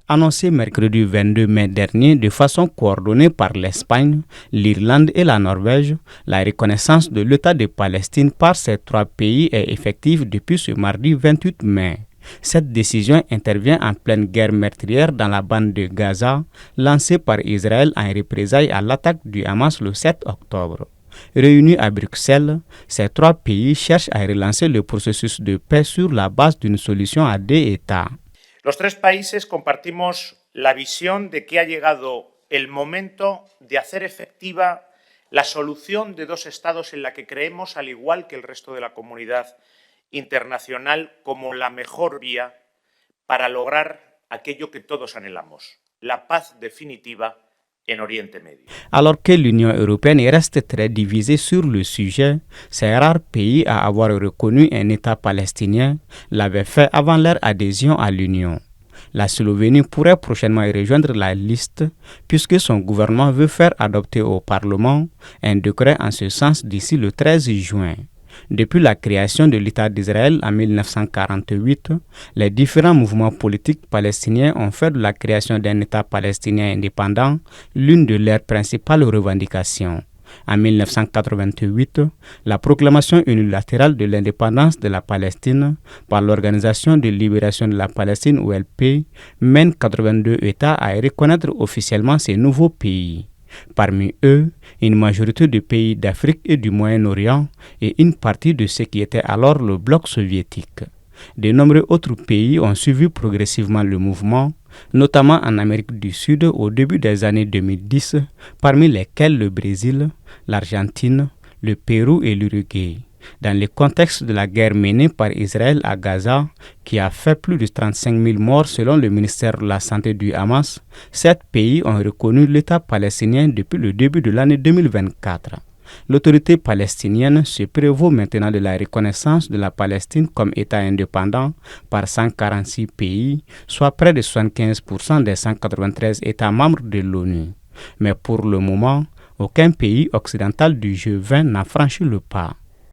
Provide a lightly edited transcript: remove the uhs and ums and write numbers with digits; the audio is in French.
Annoncé mercredi 22 mai dernier de façon coordonnée par l'Espagne, l'Irlande et la Norvège, la reconnaissance de l'État de Palestine par ces trois pays est effective depuis ce mardi 28 mai. Cette décision intervient en pleine guerre meurtrière dans la bande de Gaza, lancée par Israël en représailles à l'attaque du Hamas le 7 octobre. Réunis à Bruxelles, ces trois pays cherchent à relancer le processus de paix sur la base d'une solution à deux États. Los tres países compartimos la visión de que ha llegado el momento de hacer efectiva la solución de dos estados en la que creemos, al igual que el resto de la comunidad internacional, como la mejor vía para lograr aquello que todos anhelamos, la paz definitiva en Oriente Medio. Alors que l'Union européenne reste très divisée sur le sujet, ces rares pays à avoir reconnu un État palestinien l'avaient fait avant leur adhésion à l'Union. La Slovénie pourrait prochainement y rejoindre la liste puisque son gouvernement veut faire adopter au Parlement un décret en ce sens d'ici le 13 juin. Depuis la création de l'État d'Israël en 1948, les différents mouvements politiques palestiniens ont fait de la création d'un État palestinien indépendant l'une de leurs principales revendications. En 1988, la proclamation unilatérale de l'indépendance de la Palestine par l'Organisation de libération de la Palestine OLP mène 82 États à reconnaître officiellement ces nouveaux pays. Parmi eux, une majorité de pays d'Afrique et du Moyen-Orient et une partie de ce qui était alors le bloc soviétique. De nombreux autres pays ont suivi progressivement le mouvement, notamment en Amérique du Sud au début des années 2010, parmi lesquels le Brésil, l'Argentine, le Pérou et l'Uruguay. Dans le contexte de la guerre menée par Israël à Gaza, qui a fait plus de 35 000 morts selon le ministère de la Santé du Hamas, 7 pays ont reconnu l'État palestinien depuis le début de l'année 2024. L'autorité palestinienne se prévaut maintenant de la reconnaissance de la Palestine comme État indépendant par 146 pays, soit près de 75% des 193 États membres de l'ONU. Mais pour le moment, aucun pays occidental du G20 n'a franchi le pas.